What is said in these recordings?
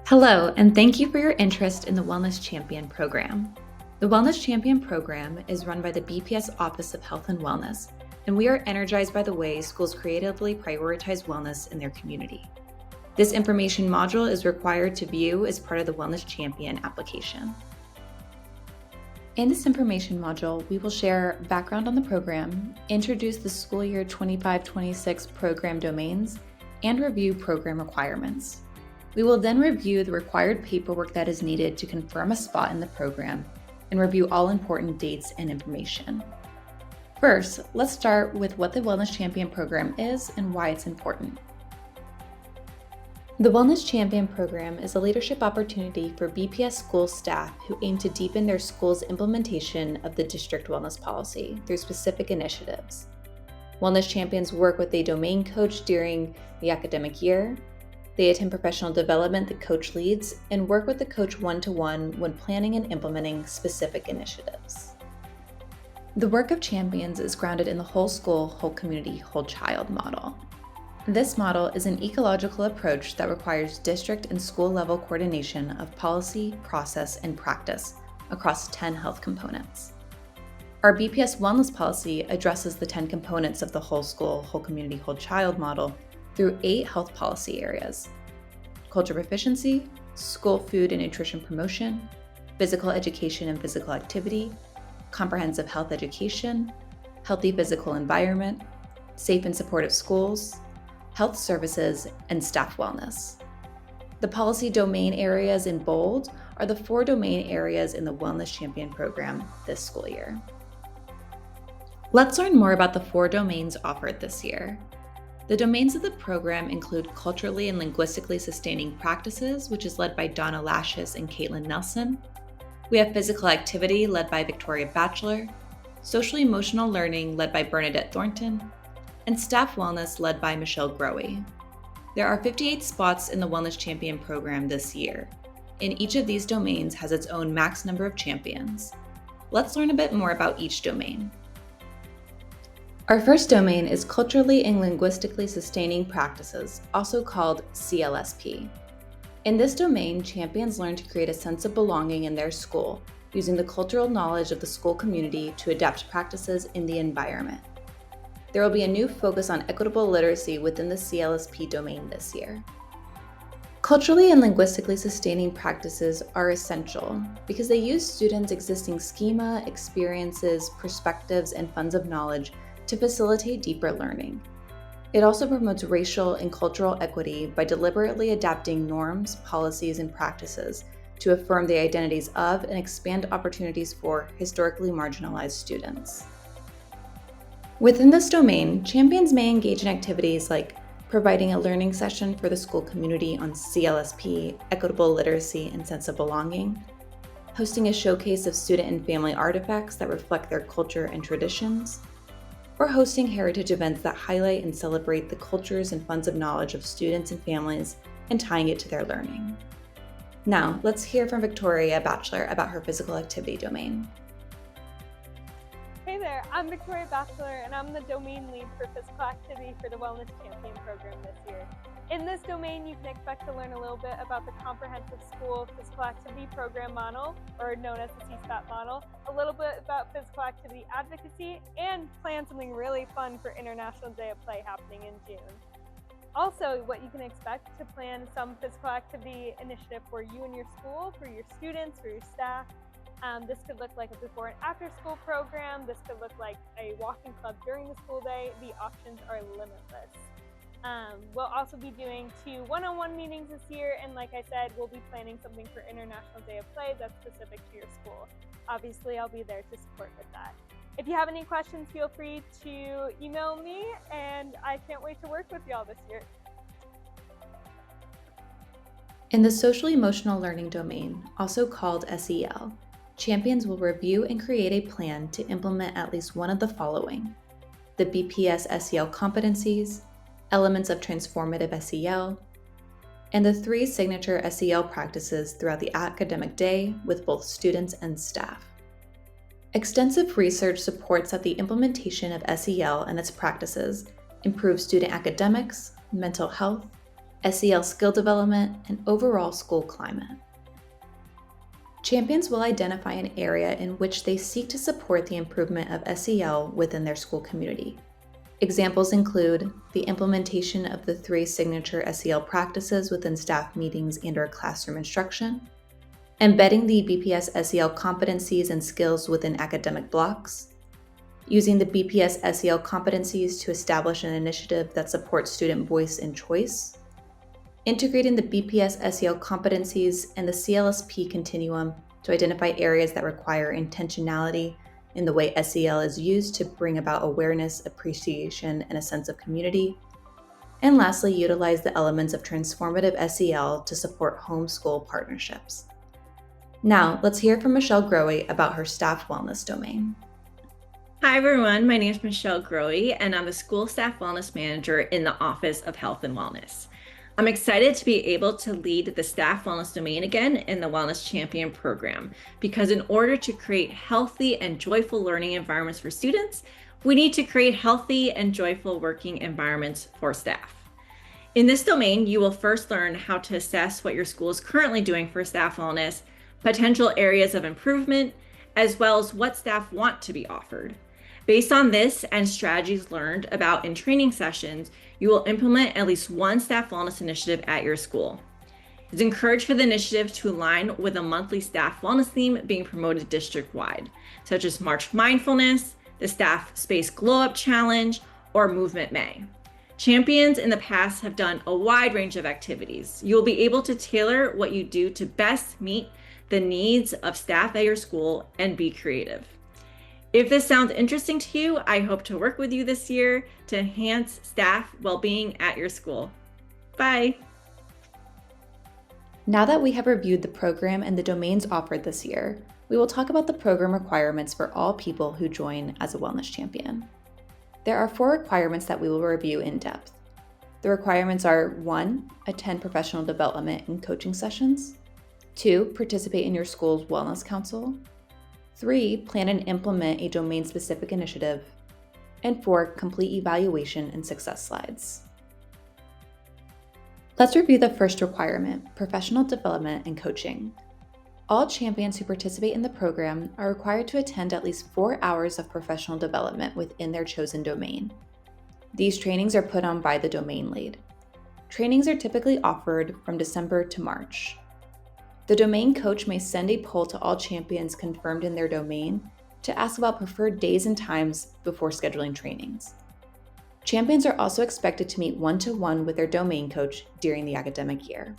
Hello, and thank you for your interest in the Wellness Champion program. The Wellness Champion program is run by the BPS Office of Health and Wellness, and we are energized by the way schools creatively prioritize wellness in their community. This information module is required to view as part of the Wellness Champion application. In this information module, we will share background on the program, introduce the school year 25-26 program domains, and review program requirements. We will then review the required paperwork that is needed to confirm a spot in the program and review all important dates and information. First, let's start with what the Wellness Champion program is and why it's important. The Wellness Champion program is a leadership opportunity for BPS school staff who aim to deepen their school's implementation of the district wellness policy through specific initiatives. Wellness Champions work with a domain coach during the academic year. They attend professional development the coach leads and work with the coach one-to-one when planning and implementing specific initiatives. The work of champions is grounded in the whole school, whole community, whole child model. This model is an ecological approach that requires district and school level coordination of policy, process, and practice across 10 health components. Our BPS wellness policy addresses the 10 components of the whole school, whole community, whole child model through 8 health policy areas: culture proficiency, school food and nutrition promotion, physical education and physical activity, comprehensive health education, healthy physical environment, safe and supportive schools, health services, and staff wellness. The policy domain areas in bold are the 4 domain areas in the Wellness Champion program this school year. Let's learn more about the 4 domains offered this year. The domains of the program include culturally and linguistically sustaining practices, which is led by Donna Lashes and Caitlin Nelson. We have physical activity, led by Victoria Batchelor, social emotional learning, led by Bernadette Thornton, and staff wellness, led by Michelle Growe. There are 58 spots in the Wellness Champion program this year, and each of these domains has its own max number of champions. Let's learn a bit more about each domain. Our first domain is Culturally and Linguistically Sustaining Practices, also called CLSP. In this domain, champions learn to create a sense of belonging in their school, using the cultural knowledge of the school community to adapt practices in the environment. There will be a new focus on equitable literacy within the CLSP domain this year. Culturally and linguistically sustaining practices are essential because they use students' existing schema, experiences, perspectives, and funds of knowledge to facilitate deeper learning. It also promotes racial and cultural equity by deliberately adapting norms, policies, and practices to affirm the identities of and expand opportunities for historically marginalized students. Within this domain, champions may engage in activities like providing a learning session for the school community on CLSP, equitable literacy, and sense of belonging, hosting a showcase of student and family artifacts that reflect their culture and traditions, or hosting heritage events that highlight and celebrate the cultures and funds of knowledge of students and families and tying it to their learning. Now, let's hear from Victoria Batchelor about her physical activity domain. Hey there, I'm Victoria Batchelor and I'm the domain lead for physical activity for the Wellness Champion program this year. In this domain, you can expect to learn a little bit about the Comprehensive School Physical Activity Program model, or known as the CSPAP model, a little bit about physical activity advocacy, and plan something really fun for International Day of Play happening in June. Also, what you can expect to plan some physical activity initiative for you and your school, for your students, for your staff. This could look like a before and after school program. This could look like a walking club during the school day. The options are limitless. We'll also be doing 2 one-on-one meetings this year, and like I said, we'll be planning something for International Day of Play that's specific to your school. Obviously, I'll be there to support with that. If you have any questions, feel free to email me, and I can't wait to work with y'all this year. In the social emotional learning domain, also called SEL, champions will review and create a plan to implement at least one of the following: the BPS SEL competencies, elements of transformative SEL, and the 3 signature SEL practices throughout the academic day with both students and staff. Extensive research supports that the implementation of SEL and its practices improves student academics, mental health, SEL skill development, and overall school climate. Champions will identify an area in which they seek to support the improvement of SEL within their school community. Examples include the implementation of the 3 signature SEL practices within staff meetings and/or classroom instruction, embedding the BPS SEL competencies and skills within academic blocks, using the BPS SEL competencies to establish an initiative that supports student voice and choice, integrating the BPS SEL competencies and the CLSP continuum to identify areas that require intentionality in the way SEL is used to bring about awareness, appreciation, and a sense of community, and lastly, utilize the elements of transformative SEL to support homeschool partnerships. Now, let's hear from Michelle Grohe about her staff wellness domain. Hi everyone, my name is Michelle Grohe and I'm the School Staff Wellness Manager in the Office of Health and Wellness. I'm excited to be able to lead the Staff Wellness domain again in the Wellness Champion program because in order to create healthy and joyful learning environments for students, we need to create healthy and joyful working environments for staff. In this domain, you will first learn how to assess what your school is currently doing for staff wellness, potential areas of improvement, as well as what staff want to be offered. Based on this and strategies learned about in training sessions, you will implement at least one staff wellness initiative at your school. It's encouraged for the initiative to align with a monthly staff wellness theme being promoted district-wide, such as March Mindfulness, the Staff Space Glow Up Challenge, or Movement May. Champions in the past have done a wide range of activities. You will be able to tailor what you do to best meet the needs of staff at your school and be creative. If this sounds interesting to you, I hope to work with you this year to enhance staff well-being at your school. Bye. Now that we have reviewed the program and the domains offered this year, we will talk about the program requirements for all people who join as a wellness champion. There are 4 requirements that we will review in depth. The requirements are 1, attend professional development and coaching sessions, 2, participate in your school's wellness council, 3, plan and implement a domain-specific initiative, and 4, complete evaluation and success slides. Let's review the first requirement, professional development and coaching. All champions who participate in the program are required to attend at least 4 hours of professional development within their chosen domain. These trainings are put on by the domain lead. Trainings are typically offered from December to March. The domain coach may send a poll to all champions confirmed in their domain to ask about preferred days and times before scheduling trainings. Champions are also expected to meet one-to-one with their domain coach during the academic year.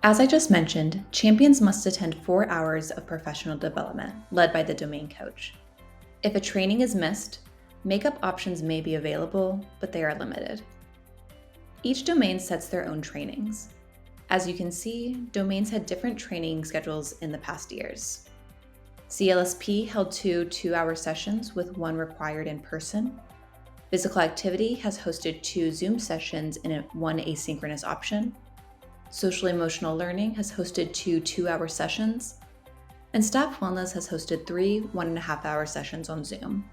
As I just mentioned, champions must attend 4 hours of professional development led by the domain coach. If a training is missed, makeup options may be available, but they are limited. Each domain sets their own trainings. As you can see, domains had different training schedules in the past years. CLSP held 2 2-hour sessions with 1 required in person. Physical activity has hosted 2 Zoom sessions and 1 asynchronous option. Social emotional learning has hosted 2 2-hour sessions. And staff wellness has hosted 3 1.5-hour sessions on Zoom.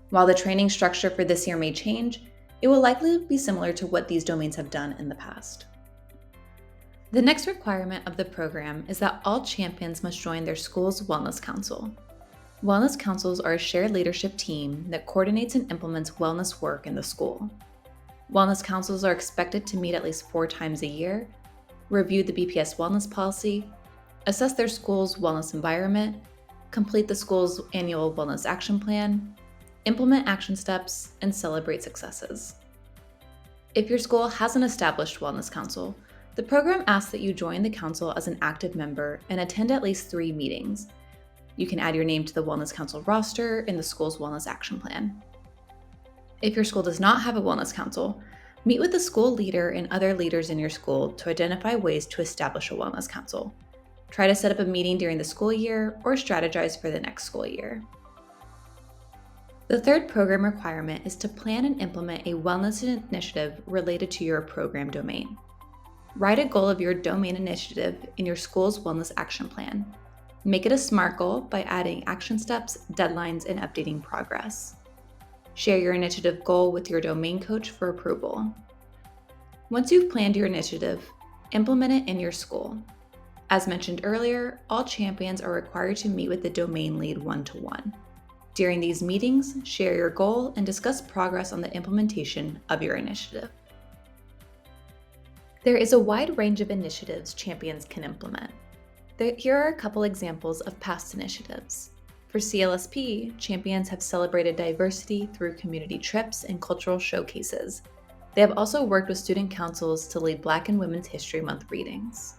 While the training structure for this year may change, it will likely be similar to what these domains have done in the past. The next requirement of the program is that all champions must join their school's Wellness Council. Wellness Councils are a shared leadership team that coordinates and implements wellness work in the school. Wellness Councils are expected to meet at least 4 times a year, review the BPS wellness policy, assess their school's wellness environment, complete the school's annual wellness action plan, implement action steps, and celebrate successes. If your school has an established Wellness Council, the program asks that you join the council as an active member and attend at least 3 meetings. You can add your name to the Wellness Council roster in the school's Wellness Action Plan. If your school does not have a Wellness Council, meet with the school leader and other leaders in your school to identify ways to establish a Wellness Council. Try to set up a meeting during the school year or strategize for the next school year. The third program requirement is to plan and implement a wellness initiative related to your program domain. Write a goal of your domain initiative in your school's Wellness Action Plan. Make it a SMART goal by adding action steps, deadlines, and updating progress. Share your initiative goal with your domain coach for approval. Once you've planned your initiative, implement it in your school. As mentioned earlier, all champions are required to meet with the domain lead one-to-one. During these meetings, share your goal and discuss progress on the implementation of your initiative. There is a wide range of initiatives champions can implement. Here are a couple examples of past initiatives. For CLSP, champions have celebrated diversity through community trips and cultural showcases. They have also worked with student councils to lead Black and Women's History Month readings.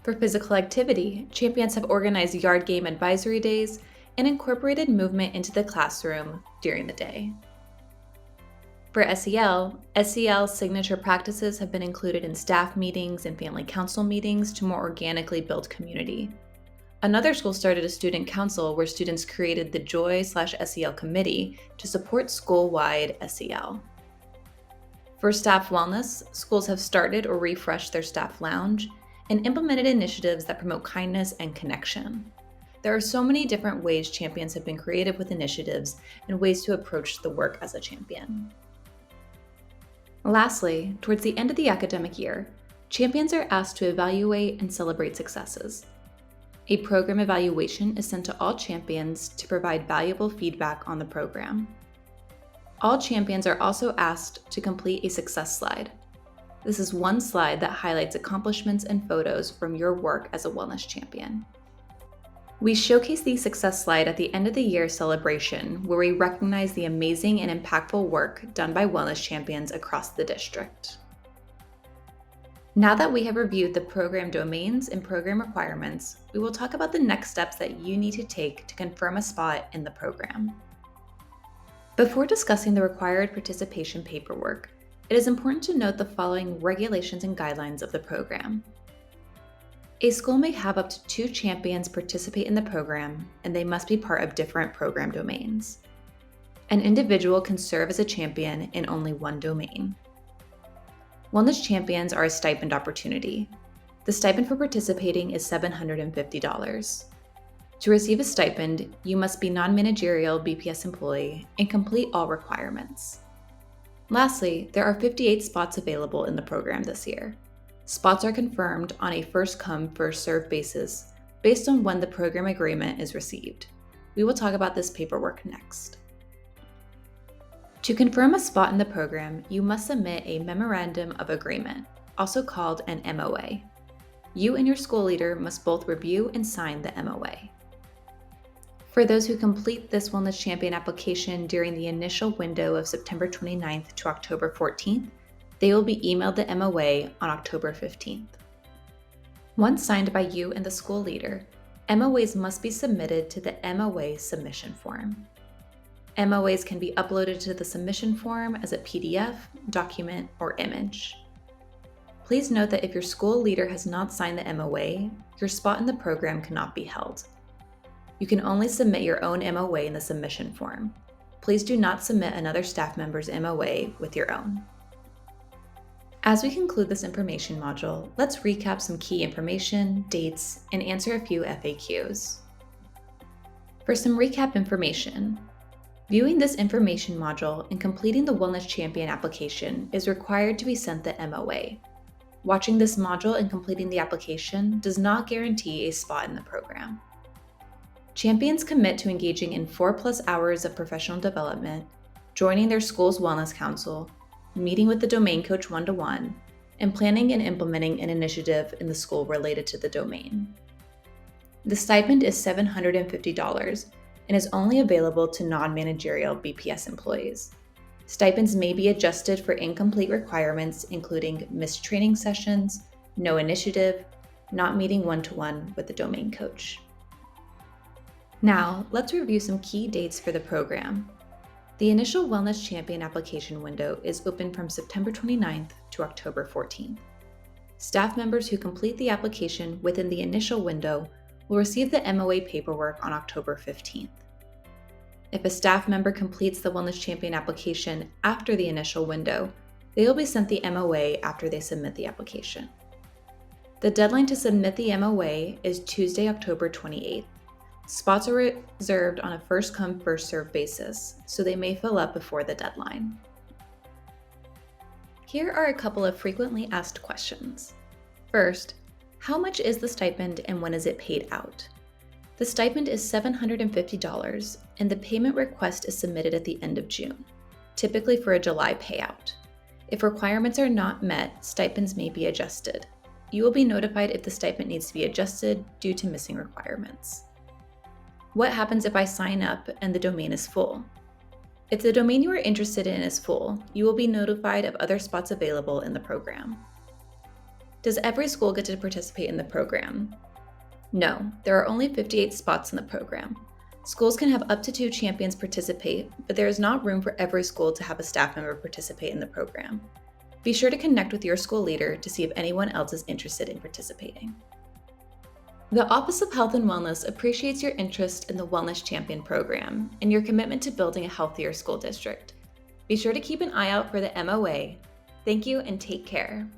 For physical activity, champions have organized yard game advisory days and incorporated movement into the classroom during the day. For SEL's signature practices have been included in staff meetings and family council meetings to more organically build community. Another school started a student council where students created the Joy/SEL committee to support school-wide SEL. For staff wellness, schools have started or refreshed their staff lounge and implemented initiatives that promote kindness and connection. There are so many different ways champions have been creative with initiatives and ways to approach the work as a champion. Lastly, towards the end of the academic year, champions are asked to evaluate and celebrate successes. A program evaluation is sent to all champions to provide valuable feedback on the program. All champions are also asked to complete a success slide. This is one slide that highlights accomplishments and photos from your work as a wellness champion. We showcase the success slide at the end of the year celebration, where we recognize the amazing and impactful work done by wellness champions across the district. Now that we have reviewed the program domains and program requirements, we will talk about the next steps that you need to take to confirm a spot in the program. Before discussing the required participation paperwork, it is important to note the following regulations and guidelines of the program. A school may have up to 2 champions participate in the program, and they must be part of different program domains. An individual can serve as a champion in only one domain. Wellness champions are a stipend opportunity. The stipend for participating is $750. To receive a stipend, you must be non-managerial BPS employee and complete all requirements. Lastly, there are 58 spots available in the program this year. Spots are confirmed on a first-come, first-served basis based on when the program agreement is received. We will talk about this paperwork next. To confirm a spot in the program, you must submit a Memorandum of Agreement, also called an MOA. You and your school leader must both review and sign the MOA. For those who complete this Wellness Champion application during the initial window of September 29th to October 14th, they will be emailed the MOA on October 15th. Once signed by you and the school leader, MOAs must be submitted to the MOA submission form. MOAs can be uploaded to the submission form as a PDF, document, or image. Please note that if your school leader has not signed the MOA, your spot in the program cannot be held. You can only submit your own MOA in the submission form. Please do not submit another staff member's MOA with your own. As we conclude this information module, let's recap some key information, dates, and answer a few FAQs. For some recap information, viewing this information module and completing the Wellness Champion application is required to be sent the MOA. Watching this module and completing the application does not guarantee a spot in the program. Champions commit to engaging in 4+ hours of professional development, joining their school's wellness council, meeting with the domain coach one-to-one, and planning and implementing an initiative in the school related to the domain. The stipend is $750 and is only available to non-managerial BPS employees. Stipends may be adjusted for incomplete requirements, including missed training sessions, no initiative, not meeting one-to-one with the domain coach. Now, let's review some key dates for the program. The initial Wellness Champion application window is open from September 29th to October 14th. Staff members who complete the application within the initial window will receive the MOA paperwork on October 15th. If a staff member completes the Wellness Champion application after the initial window, they will be sent the MOA after they submit the application. The deadline to submit the MOA is Tuesday, October 28th. Spots are reserved on a first-come, first-served basis, so they may fill up before the deadline. Here are a couple of frequently asked questions. First, how much is the stipend and when is it paid out? The stipend is $750, and the payment request is submitted at the end of June, typically for a July payout. If requirements are not met, stipends may be adjusted. You will be notified if the stipend needs to be adjusted due to missing requirements. What happens if I sign up and the domain is full? If the domain you are interested in is full, you will be notified of other spots available in the program. Does every school get to participate in the program? No, there are only 58 spots in the program. Schools can have up to 2 champions participate, but there is not room for every school to have a staff member participate in the program. Be sure to connect with your school leader to see if anyone else is interested in participating. The Office of Health and Wellness appreciates your interest in the Wellness Champion program and your commitment to building a healthier school district. Be sure to keep an eye out for the MOA. Thank you and take care.